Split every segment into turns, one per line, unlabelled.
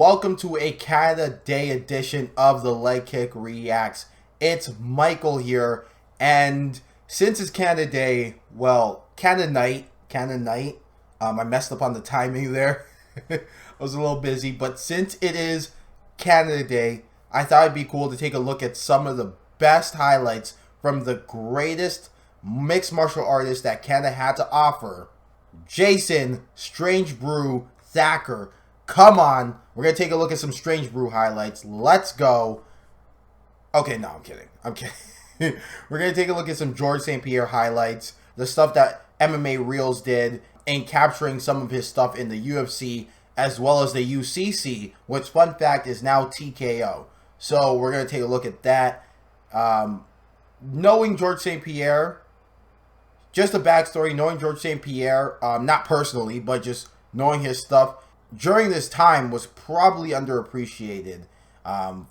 welcome to a Canada Day edition of the Leg Kick Reacts. It's Michael here, and since it's Canada Day, well, Canada night, I messed up on the timing there. I was a little busy, but since it is Canada Day, I thought it'd be cool to take a look at some of the best highlights from the greatest mixed martial artist that Canada had to offer. Jason Strange Brew Thacker. Come on. We're going to take a look at some Strange Brew highlights. Let's go. Okay, no, I'm kidding. We're going to take a look at some George St-Pierre highlights. The stuff that MMA Reels did in capturing some of his stuff in the UFC as well as the UCC, which, fun fact, is now TKO. So we're going to take a look at that. Knowing George St-Pierre, just a backstory, knowing George St-Pierre, not personally, but just knowing his stuff during this time was probably underappreciated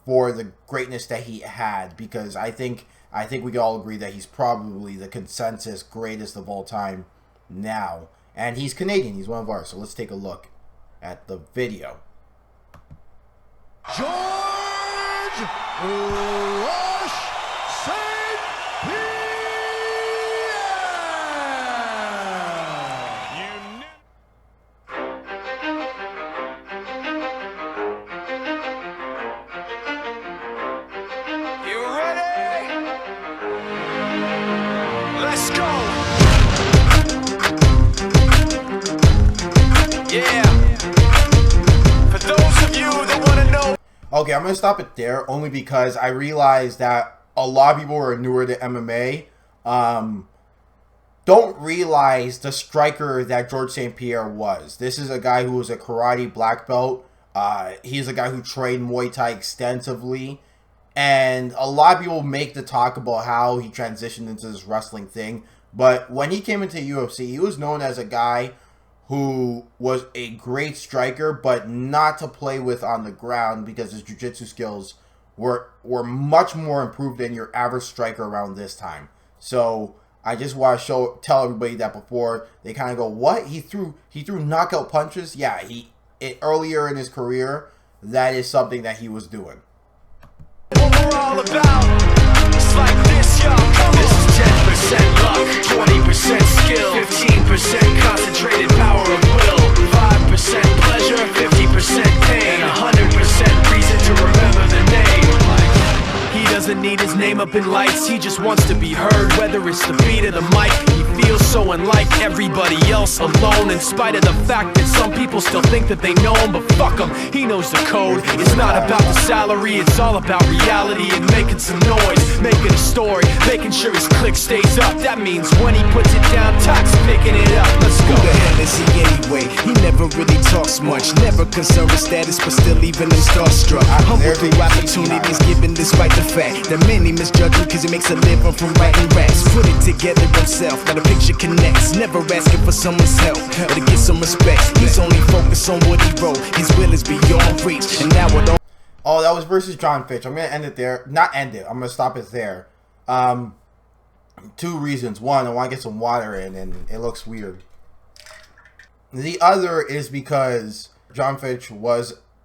for the greatness that he had, because I think we can all agree that he's probably the consensus greatest of all time now. And he's Canadian, he's one of ours, so let's take a look at the video.
George Rush St-Pierre! You ready? Let's go! Yeah! For those of you that want to know...
Okay, I'm going to stop it there only because I realized that a lot of people who are newer to MMA don't realize the striker that George St-Pierre was. This is a guy who was a karate black belt. He's a guy who trained Muay Thai extensively. And a lot of people make the talk about how he transitioned into this wrestling thing. But when he came into UFC, he was known as a guy who was a great striker, but not to play with on the ground because his jiu-jitsu skills were much more improved than your average striker around this time. So I just want to tell everybody that before they kind of go, what? He threw knockout punches? Yeah, earlier in his career, that is something that he was doing.
What we're all about, it's like this, y'all. This is 10% luck, 20% skill, 15% concentrated power of will, 5% pleasure, 50% pain, and 100% reason to remember the name. He doesn't need his name up in lights, he just wants to be heard, whether it's the beat of the mic. He feels so unlike everybody else, alone, in spite of the fact that some people still think that they know him, but fuck him, he knows the code. It's not about the salary, it's all about reality and making some noise, making a story, making sure his click stays up. That means when he puts it down, Tox picking it up. Let's go.
Who the hell is he anyway? He never really talks much, never concerned with status, but still even him starstruck. Humble through opportunities given despite the fact that many misjudge him cause he makes a living from writing raps. Put it together himself, now the picture connects, never asking for someone's help or to get some respect. He's only focused on what he wrote, his will is beyond reach, and now it all...
Oh, that was versus John Fitch. I'm going to end it there. Not end it. I'm going to stop it there. Two reasons. One, I want to get some water in, and it looks weird. The other is because John Fitch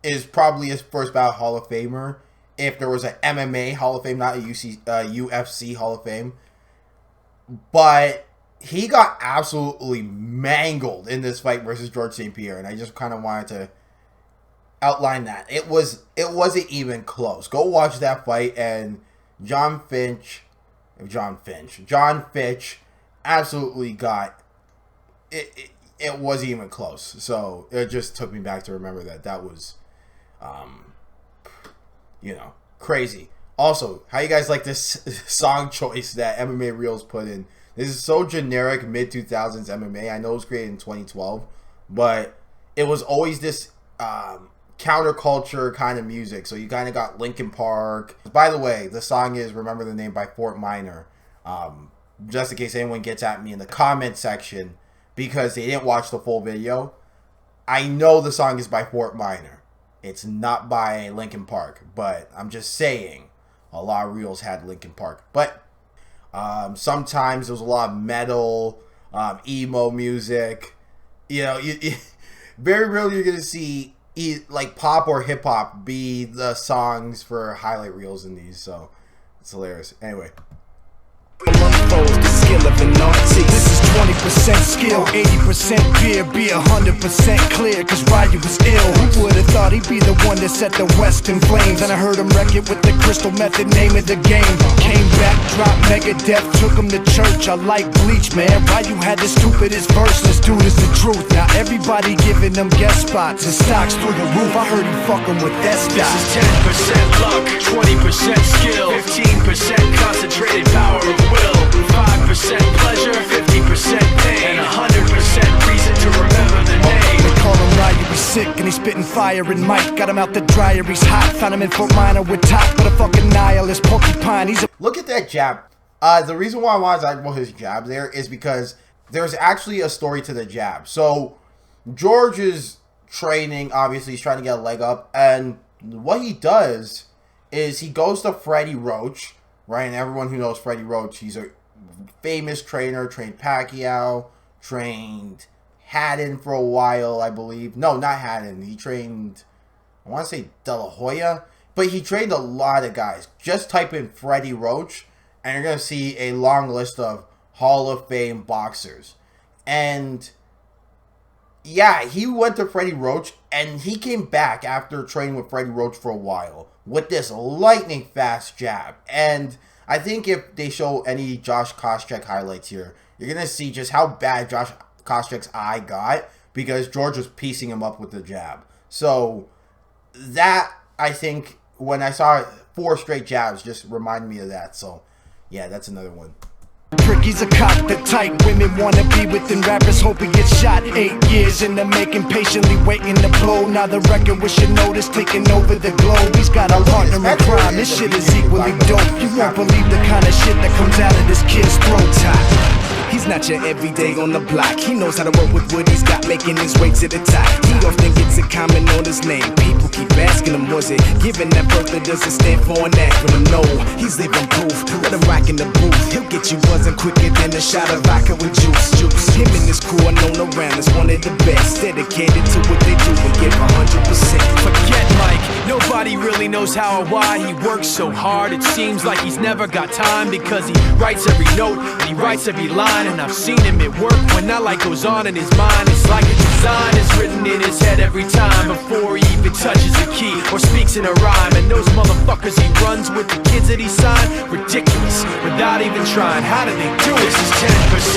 is probably his first ballot Hall of Famer. If there was an MMA Hall of Fame, not a UFC Hall of Fame. But he got absolutely mangled in this fight versus George St-Pierre, and I just kind of wanted to outline that. It wasn't even close. Go watch that fight, and John Fitch absolutely got it. It wasn't even close. So it just took me back to remember that was crazy. Also, how you guys like this song choice that MMA Reels put in? This is so generic mid-2000s MMA. I know it was created in 2012, but it was always this counterculture kind of music. So you kind of got Linkin Park. By the way, the song is Remember the Name by Fort Minor. Just in case anyone gets at me in the comment section because they didn't watch the full video. I know the song is by Fort Minor. It's not by Linkin Park, but I'm just saying a lot of reels had Linkin Park. But sometimes there was a lot of metal, emo music. You know, very rarely you're going to see like pop or hip hop be the songs for highlight reels in these. So it's hilarious. Anyway.
Unfolds the skill of an artist. This is 20% skill, 80% beer, be 100% clear, cause Ryu was ill. Who would've thought he'd be the one that set the West in flames? And I heard him wreck it with the crystal method, name of the game. Came back, dropped Megadeth, took him to church. I like Bleach, man. Ryu had the stupidest verse, this dude is the truth. Now everybody giving them guest spots and stocks through the roof. I heard he fucking with that stock.
This is 10% luck, 20% skill, 15% concentrated power of will, 5% pleasure, 50% pain, and 100% reason to remember the name.
They call him Ryu, he's sick and he's spitting fire and Mike got him out the dryer, he's hot. Found him in Fort Minor with top, but a fucking nihilist porcupine. He's a
Look at that jab. The reason why I wanted to talk about his jab there is because there's actually a story to the jab. So George is training, obviously he's trying to get a leg up, and what he does is he goes to Freddie Roach, right? And everyone who knows Freddie Roach, he's a famous trainer, trained Pacquiao, trained Haddon for a while, I believe. No, not Haddon. He trained, I want to say De La Hoya, but he trained a lot of guys. Just type in Freddie Roach, and you're going to see a long list of Hall of Fame boxers. And yeah, he went to Freddie Roach, and he came back after training with Freddie Roach for a while with this lightning fast jab. And I think if they show any Josh Koscheck highlights here, you're going to see just how bad Josh Koscheck's eye got because George was piecing him up with the jab. So that, I think, when I saw 4 straight jabs, just reminded me of that. So yeah, that's another one.
He's a cop, the type women wanna be within. Rappers hope he gets shot. 8 years in the making, patiently waiting to blow. Now the record with your notice taking over the globe. He's got a partner in crime, this shit is equally dope. You won't believe the kind of shit that comes out of this kid's throat. He's not your everyday on the block. He knows how to work with what he's got, making his way to the top. He often gets a comment on his name. People keep asking him, was it given that birth that doesn't stand for an acronym? No, he's living proof. Let him rock in the booth. He'll get you buzzing quicker than a shot of vodka with juice. Him and his crew are known around as one of the best, dedicated to what they do and give 100%.
Forget Mike, nobody really knows how or why he works so hard. It seems like he's never got time because he writes every note and he writes every line. And I've seen him at work when that light goes on in his mind. It's like a design is written in his head every time before he even touches a key or speaks in a rhyme. And those motherfuckers he runs with, the kids that he signed, ridiculous, without even trying. How do they do it? This is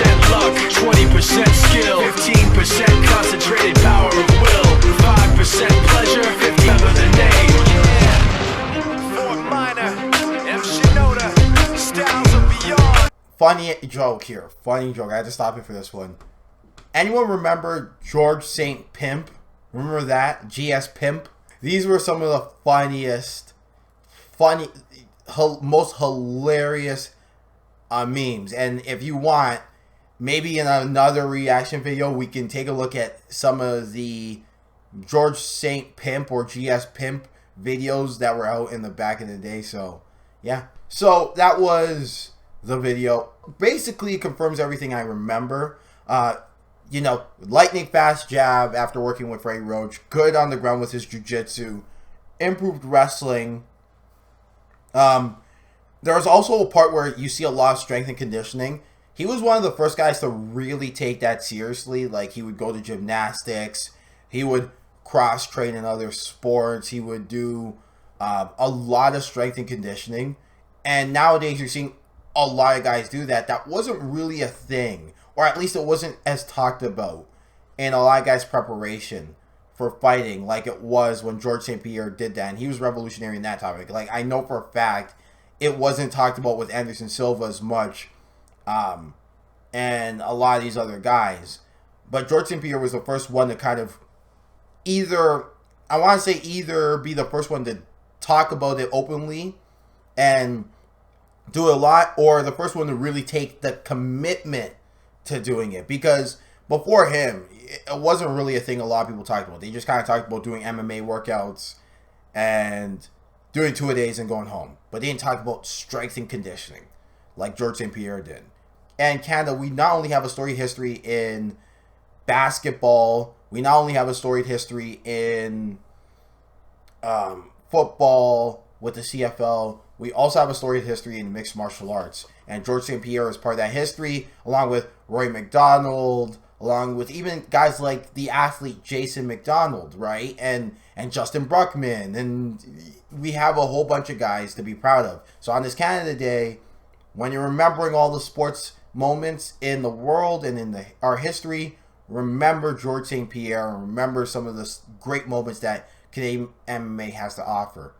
10% luck, 20% skill, 15% concentrated power of will, 5% pleasure, 50% remember the name. Yeah. Fort Minor, M. Shinoda, styles of beyond.
Funny joke here. Funny joke. I had to stop it for this one. Anyone remember George St-Pimp? Remember that? GS Pimp? These were some of the most hilarious memes. And if you want, maybe in another reaction video, we can take a look at some of the George St-Pimp or GS Pimp videos that were out in the back in the day. So, yeah. So, that was the video. Basically, it confirms everything I remember. You know, lightning fast jab after working with Freddie Roach. Good on the ground with his jiu-jitsu. Improved wrestling. There was also a part where you see a lot of strength and conditioning. He was one of the first guys to really take that seriously. Like, he would go to gymnastics. He would cross-train in other sports. He would do a lot of strength and conditioning. And nowadays, you're seeing a lot of guys do that. That wasn't really a thing. Or at least it wasn't as talked about in a lot of guys' preparation for fighting like it was when George St-Pierre did that. And he was revolutionary in that topic. Like, I know for a fact it wasn't talked about with Anderson Silva as much and a lot of these other guys. But George St-Pierre was the first one to kind of either be the first one to talk about it openly and do it a lot, or the first one to really take the commitment to doing it. Because before him, it wasn't really a thing a lot of people talked about. They just kind of talked about doing MMA workouts and doing 2-a-days and going home. But they didn't talk about strength and conditioning like George St-Pierre did. And Canada, we not only have a storied history in basketball, we not only have a storied history in football with the CFL. We also have a storied history in mixed martial arts. And George St-Pierre is part of that history, along with Roy McDonald, along with even guys like the athlete Jason McDonald, right? And Justin Bruckman. And we have a whole bunch of guys to be proud of. So on this Canada Day, when you're remembering all the sports moments in the world and in our history, remember George St-Pierre and remember some of the great moments that Canadian MMA has to offer.